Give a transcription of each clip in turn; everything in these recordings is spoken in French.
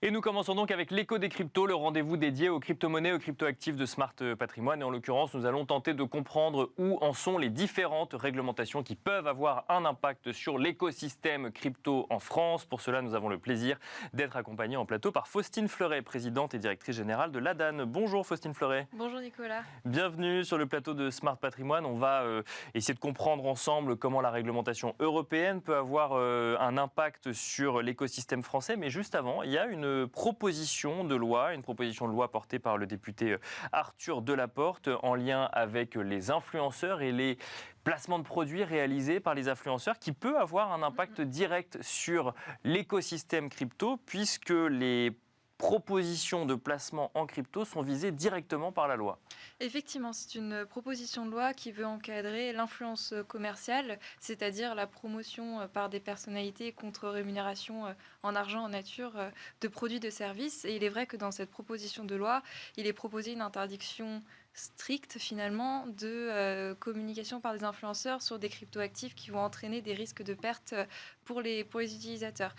Et nous commençons donc avec l'écho des cryptos, le rendez-vous dédié aux crypto-monnaies, aux crypto-actifs de Smart Patrimoine. Et en l'occurrence, nous allons tenter de comprendre où en sont les différentes réglementations qui peuvent avoir un impact sur l'écosystème crypto en France. Pour cela, nous avons le plaisir d'être accompagnés en plateau par Faustine Fleuret, présidente et directrice générale de l'ADAN. Bonjour Faustine Fleuret. Bonjour Nicolas. Bienvenue sur le plateau de Smart Patrimoine. On va essayer de comprendre ensemble comment la réglementation européenne peut avoir un impact sur l'écosystème français. Mais juste avant, il y a une proposition de loi portée par le député Arthur Delaporte en lien avec les influenceurs et les placements de produits réalisés par les influenceurs qui peut avoir un impact direct sur l'écosystème crypto puisque les propositions de placement en crypto sont visées directement par la loi. Effectivement, c'est une proposition de loi qui veut encadrer l'influence commerciale, c'est-à-dire la promotion par des personnalités contre rémunération en argent, en nature, de produits, de services. Et il est vrai que dans cette proposition de loi, il est proposé une interdiction stricte finalement de communication par des influenceurs sur des cryptoactifs qui vont entraîner des risques de perte pour les utilisateurs.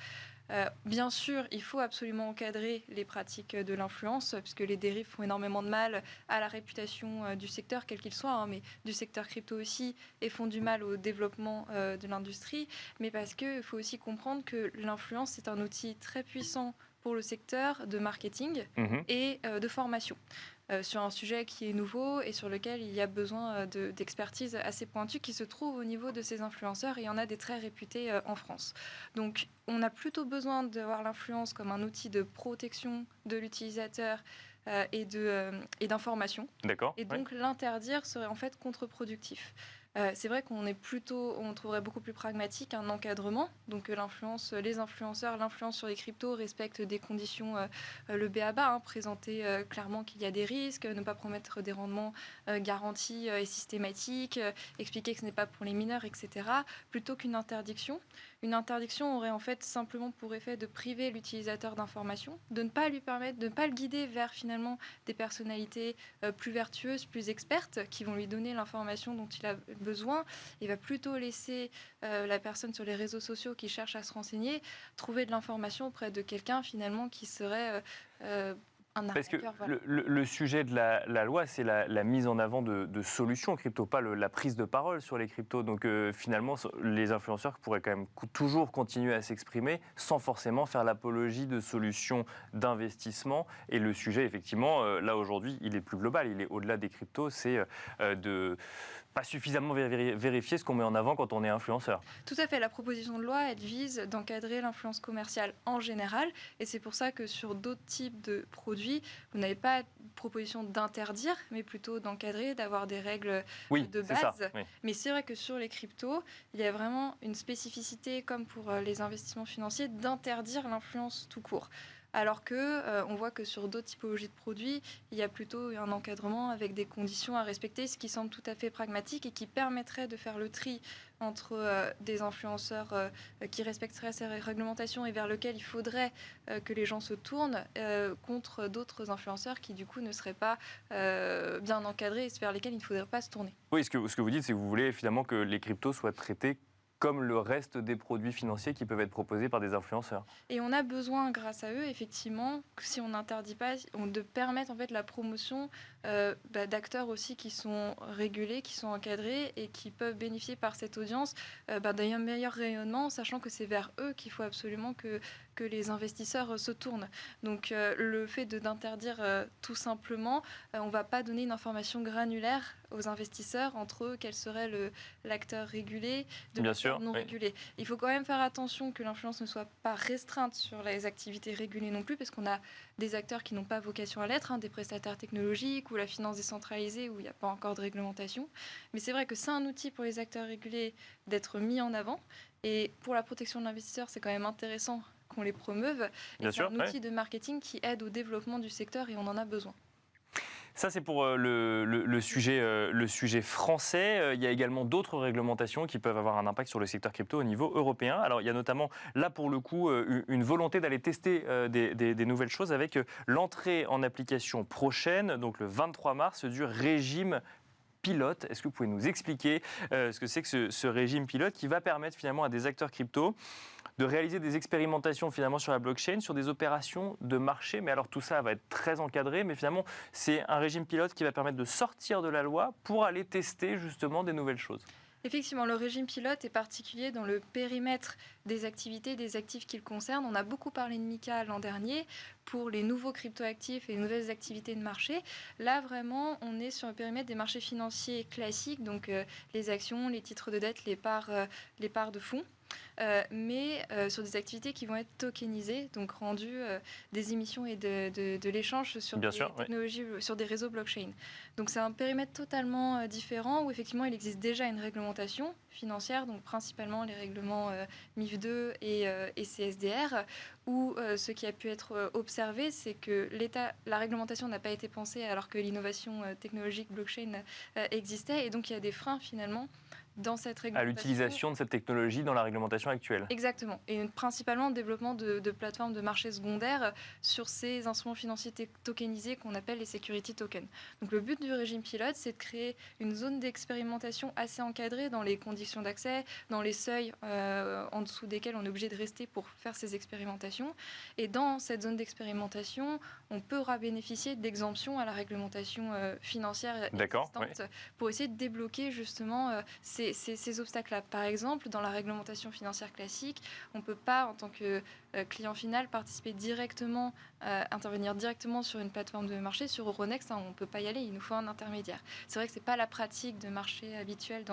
Bien sûr, il faut absolument encadrer les pratiques de l'influence, puisque les dérives font énormément de mal à la réputation du secteur, quel qu'il soit, mais du secteur crypto aussi, et font du mal au développement de l'industrie. Mais parce qu'il faut aussi comprendre que l'influence, c'est un outil très puissant pour le secteur de marketing et de formation. Sur un sujet qui est nouveau et sur lequel il y a besoin d'expertise assez pointue qui se trouve au niveau de ces influenceurs, et il y en a des très réputés en France. Donc on a plutôt besoin d'avoir l'influence comme un outil de protection de l'utilisateur et d'information. D'accord. Et donc l'interdire serait en fait contre-productif. C'est vrai on trouverait beaucoup plus pragmatique un encadrement, donc que les influenceurs, l'influence sur les cryptos respectent des conditions, le b.a.-ba, présenter clairement qu'il y a des risques, ne pas promettre des rendements garantis et systématiques, expliquer que ce n'est pas pour les mineurs, etc., plutôt qu'une interdiction. Une interdiction aurait en fait simplement pour effet de priver l'utilisateur d'informations, de ne pas lui permettre, de ne pas le guider vers finalement des personnalités plus vertueuses, plus expertes, qui vont lui donner l'information dont il a besoin. Il va plutôt laisser la personne sur les réseaux sociaux qui cherche à se renseigner trouver de l'information auprès de quelqu'un finalement qui serait un Parce que arnaqueur, voilà. le sujet de la loi, c'est la mise en avant de solutions crypto, pas la prise de parole sur les cryptos. Donc finalement, les influenceurs pourraient quand même toujours continuer à s'exprimer sans forcément faire l'apologie de solutions d'investissement. Et le sujet, effectivement, là aujourd'hui, il est plus global. Il est au-delà des cryptos. C'est de pas suffisamment vérifier ce qu'on met en avant quand on est influenceur. Tout à fait. La proposition de loi, elle vise d'encadrer l'influence commerciale en général. Et c'est pour ça que sur d'autres types de produits, vous n'avez pas de proposition d'interdire, mais plutôt d'encadrer, d'avoir des règles de base. Ça, oui. Mais c'est vrai que sur les cryptos, il y a vraiment une spécificité, comme pour les investissements financiers, d'interdire l'influence tout court. Alors qu'on voit que sur d'autres typologies de produits, il y a plutôt un encadrement avec des conditions à respecter, ce qui semble tout à fait pragmatique et qui permettrait de faire le tri entre des influenceurs qui respecteraient ces réglementations et vers lesquels il faudrait que les gens se tournent contre d'autres influenceurs qui du coup ne seraient pas bien encadrés et vers lesquels il ne faudrait pas se tourner. Oui, ce que vous dites, c'est que vous voulez finalement que les cryptos soient traités comme le reste des produits financiers qui peuvent être proposés par des influenceurs. Et on a besoin, grâce à eux, effectivement, que si on n'interdit pas, de permettre en fait la promotion d'acteurs aussi qui sont régulés, qui sont encadrés et qui peuvent bénéficier par cette audience d'un meilleur rayonnement, sachant que c'est vers eux qu'il faut absolument que les investisseurs se tournent. Donc le fait d'interdire tout simplement, on ne va pas donner une information granulaire aux investisseurs entre eux, quel serait l'acteur régulé de l'acteur non régulé. Il faut quand même faire attention que l'influence ne soit pas restreinte sur les activités régulées non plus, parce qu'on a des acteurs qui n'ont pas vocation à l'être, des prestataires technologiques ou la finance décentralisée où il n'y a pas encore de réglementation. Mais c'est vrai que c'est un outil pour les acteurs régulés d'être mis en avant. Et pour la protection de l'investisseur, c'est quand même intéressant qu'on les promeuve. Et c'est un outil de marketing qui aide au développement du secteur et on en a besoin. Ça, c'est pour le sujet français. Il y a également d'autres réglementations qui peuvent avoir un impact sur le secteur crypto au niveau européen. Alors, il y a notamment, là, pour le coup, une volonté d'aller tester des nouvelles choses avec l'entrée en application prochaine, donc le 23 mars, du régime pilote. Est-ce que vous pouvez nous expliquer ce que c'est que ce régime pilote qui va permettre finalement à des acteurs crypto de réaliser des expérimentations finalement sur la blockchain, sur des opérations de marché. Mais alors tout ça va être très encadré, mais finalement c'est un régime pilote qui va permettre de sortir de la loi pour aller tester justement des nouvelles choses. Effectivement, le régime pilote est particulier dans le périmètre des activités, des actifs qu'il concerne. On a beaucoup parlé de MiCA l'an dernier pour les nouveaux cryptoactifs et les nouvelles activités de marché. Là, vraiment, on est sur le périmètre des marchés financiers classiques, donc les actions, les titres de dette, les parts de fonds. Mais sur des activités qui vont être tokenisées, donc rendues des émissions et de l'échange sur Bien des sûr, oui. technologies, sur des réseaux blockchain. Donc c'est un périmètre totalement différent où effectivement il existe déjà une réglementation financière, donc principalement les règlements MIF2 et CSDR, où ce qui a pu être observé, c'est que la réglementation n'a pas été pensée alors que l'innovation technologique blockchain existait, et donc il y a des freins finalement dans cette À réglementation. l'utilisation de cette technologie dans la réglementation actuelle. Exactement. Et principalement le développement de plateformes de marché secondaires sur ces instruments financiers tokenisés qu'on appelle les security tokens. Donc le but du régime pilote, c'est de créer une zone d'expérimentation assez encadrée dans les conditions d'accès, dans les seuils en dessous desquels on est obligé de rester pour faire ces expérimentations. Et dans cette zone d'expérimentation, on pourra bénéficier d'exemptions à la réglementation financière existante pour essayer de débloquer justement ces obstacles-là. Par exemple, dans la réglementation financière classique, on ne peut pas, en tant que client final, participer directement, intervenir directement sur une plateforme de marché. Sur Euronext, on ne peut pas y aller, il nous faut un intermédiaire. C'est vrai que ce n'est pas la pratique de marché habituelle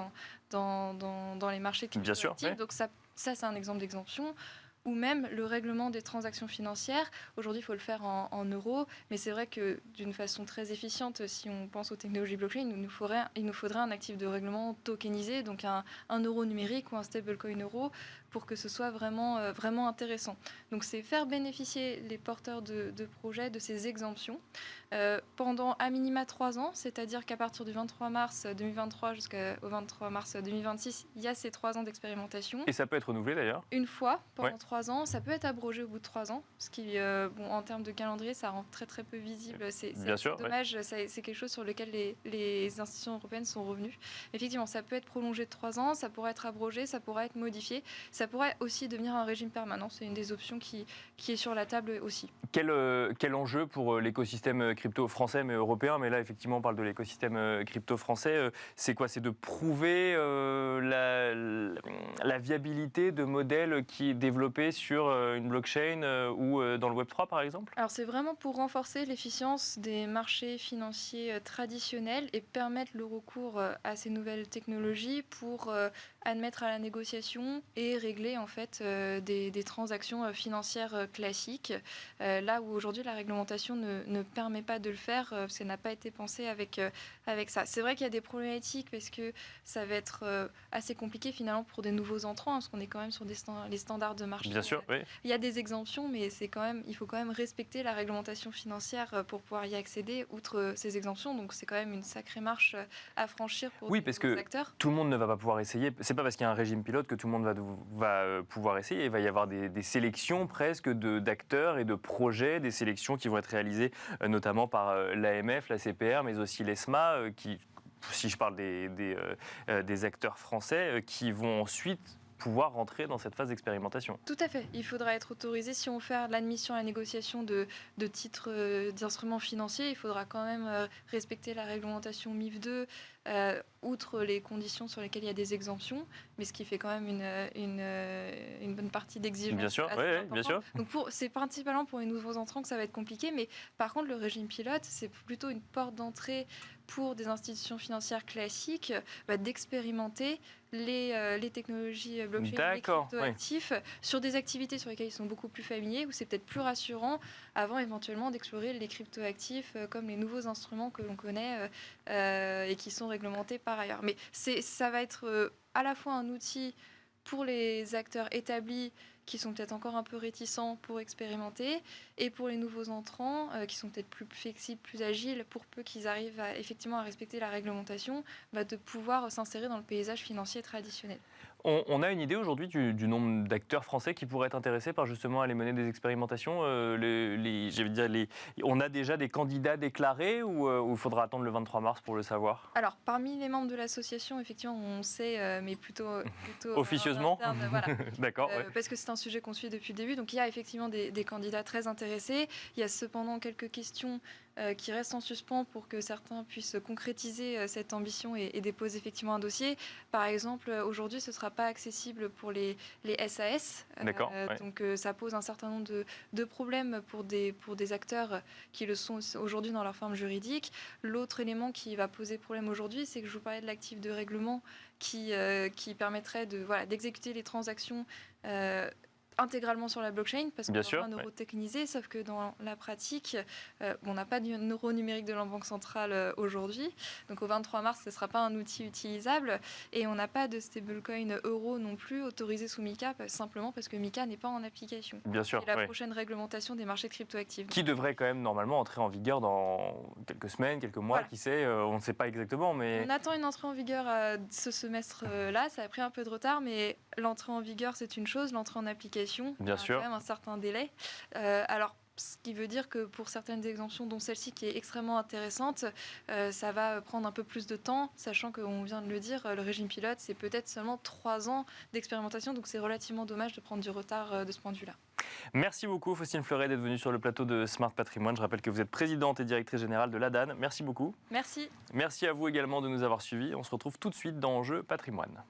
dans les marchés crypto-actifs. Donc ça, c'est un exemple d'exemption. Ou même le règlement des transactions financières. Aujourd'hui, il faut le faire en euros, mais c'est vrai que d'une façon très efficiente, si on pense aux technologies blockchain, il nous faudrait un actif de règlement tokenisé, donc un euro numérique ou un stablecoin euro, pour que ce soit vraiment intéressant. Donc c'est faire bénéficier les porteurs de projets de ces exemptions pendant à minima 3 ans, c'est-à-dire qu'à partir du 23 mars 2023 jusqu'au 23 mars 2026, il y a ces 3 ans d'expérimentation. Et ça peut être renouvelé d'ailleurs. Une fois pendant 3 ans, ça peut être abrogé au bout de 3 ans, ce qui, en termes de calendrier, ça rend très très peu visible. C'est dommage, c'est quelque chose sur lequel les institutions européennes sont revenues. Effectivement, ça peut être prolongé de 3 ans, ça pourrait être abrogé, ça pourrait être modifié, ça pourrait aussi devenir un régime permanent. C'est une des options qui est sur la table aussi. Quel enjeu pour l'écosystème crypto français mais européen, mais là effectivement on parle de l'écosystème crypto français, c'est quoi? C'est de prouver la viabilité de modèles qui est développé sur une blockchain ou dans le Web3 par exemple? Alors c'est vraiment pour renforcer l'efficience des marchés financiers traditionnels et permettre le recours à ces nouvelles technologies pour admettre à la négociation et régler en fait des transactions financières classiques. Là où aujourd'hui la réglementation ne permet pas de le faire, parce qu'elle n'a pas été pensée avec ça. C'est vrai qu'il y a des problématiques parce que ça va être assez compliqué finalement pour des nouveaux entrants, parce qu'on est quand même sur les standards de marché. Bien sûr, oui. Il y a des exemptions, mais il faut quand même respecter la réglementation financière pour pouvoir y accéder, outre ces exemptions. Donc c'est quand même une sacrée marche à franchir pour les parce que acteurs. Tout le monde ne va pas pouvoir essayer. C'est pas parce qu'il y a un régime pilote que tout le monde va pouvoir essayer. Il va y avoir des sélections presque d'acteurs et de projets, des sélections qui vont être réalisées notamment par l'AMF, la CPR, mais aussi l'ESMA, qui, si je parle des acteurs français, qui vont ensuite pouvoir rentrer dans cette phase d'expérimentation. Tout à fait. Il faudra être autorisé. Si on fait l'admission à la négociation de titres d'instruments financiers, il faudra quand même respecter la réglementation MIF2, outre les conditions sur lesquelles il y a des exemptions, mais ce qui fait quand même une bonne partie d'exigence. Bien sûr, bien sûr. Donc c'est principalement pour les nouveaux entrants que ça va être compliqué, mais par contre le régime pilote, c'est plutôt une porte d'entrée pour des institutions financières classiques d'expérimenter les technologies blockchain, les cryptoactifs, sur des activités sur lesquelles ils sont beaucoup plus familiers, où c'est peut-être plus rassurant, avant éventuellement d'explorer les cryptoactifs comme les nouveaux instruments que l'on connaît et qui sont réglementés par ailleurs. Mais ça va être à la fois un outil pour les acteurs établis qui sont peut-être encore un peu réticents pour expérimenter, et pour les nouveaux entrants qui sont peut-être plus flexibles, plus agiles, pour peu qu'ils arrivent effectivement à respecter la réglementation, de pouvoir s'insérer dans le paysage financier traditionnel. On a une idée aujourd'hui du nombre d'acteurs français qui pourraient être intéressés par justement aller mener des expérimentations. On a déjà des candidats déclarés ou il faudra attendre le 23 mars pour le savoir? Alors, parmi les membres de l'association, effectivement, on sait, mais plutôt Officieusement. en interne, voilà. D'accord. Ouais. Parce que c'est un sujet qu'on suit depuis le début. Donc il y a effectivement des candidats très intéressés. Il y a cependant quelques questions qui restent en suspens pour que certains puissent concrétiser cette ambition et déposer effectivement un dossier. Par exemple, aujourd'hui, ce ne sera pas accessible pour les SAS. D'accord, ouais. Donc ça pose un certain nombre de problèmes pour des acteurs qui le sont aujourd'hui dans leur forme juridique. L'autre élément qui va poser problème aujourd'hui, c'est que je vous parlais de l'actif de règlement qui permettrait d'exécuter les transactions intégralement sur la blockchain, parce qu'on va un euro technisé, sauf que dans la pratique, on n'a pas d'euro numérique de la Banque centrale aujourd'hui. Donc au 23 mars, ce ne sera pas un outil utilisable. Et on n'a pas de stablecoin euro non plus autorisé sous MiCA, simplement parce que MiCA n'est pas en application. Bien sûr. C'est la prochaine réglementation des marchés cryptoactifs. Qui devrait quand même normalement entrer en vigueur dans quelques semaines, quelques mois, qui sait, on ne sait pas exactement. Mais... On attend une entrée en vigueur ce semestre-là, ça a pris un peu de retard, mais l'entrée en vigueur, c'est une chose, l'entrée en application, bien sûr, quand même un certain délai. Alors, ce qui veut dire que pour certaines exemptions, dont celle-ci qui est extrêmement intéressante, ça va prendre un peu plus de temps, sachant qu'on vient de le dire, le régime pilote, c'est peut-être seulement 3 ans d'expérimentation, donc c'est relativement dommage de prendre du retard de ce point de vue-là. Merci beaucoup Faustine Fleuret d'être venue sur le plateau de Smart Patrimoine. Je rappelle que vous êtes présidente et directrice générale de l'ADAN. Merci beaucoup. Merci. Merci à vous également de nous avoir suivis. On se retrouve tout de suite dans Enjeux Patrimoine.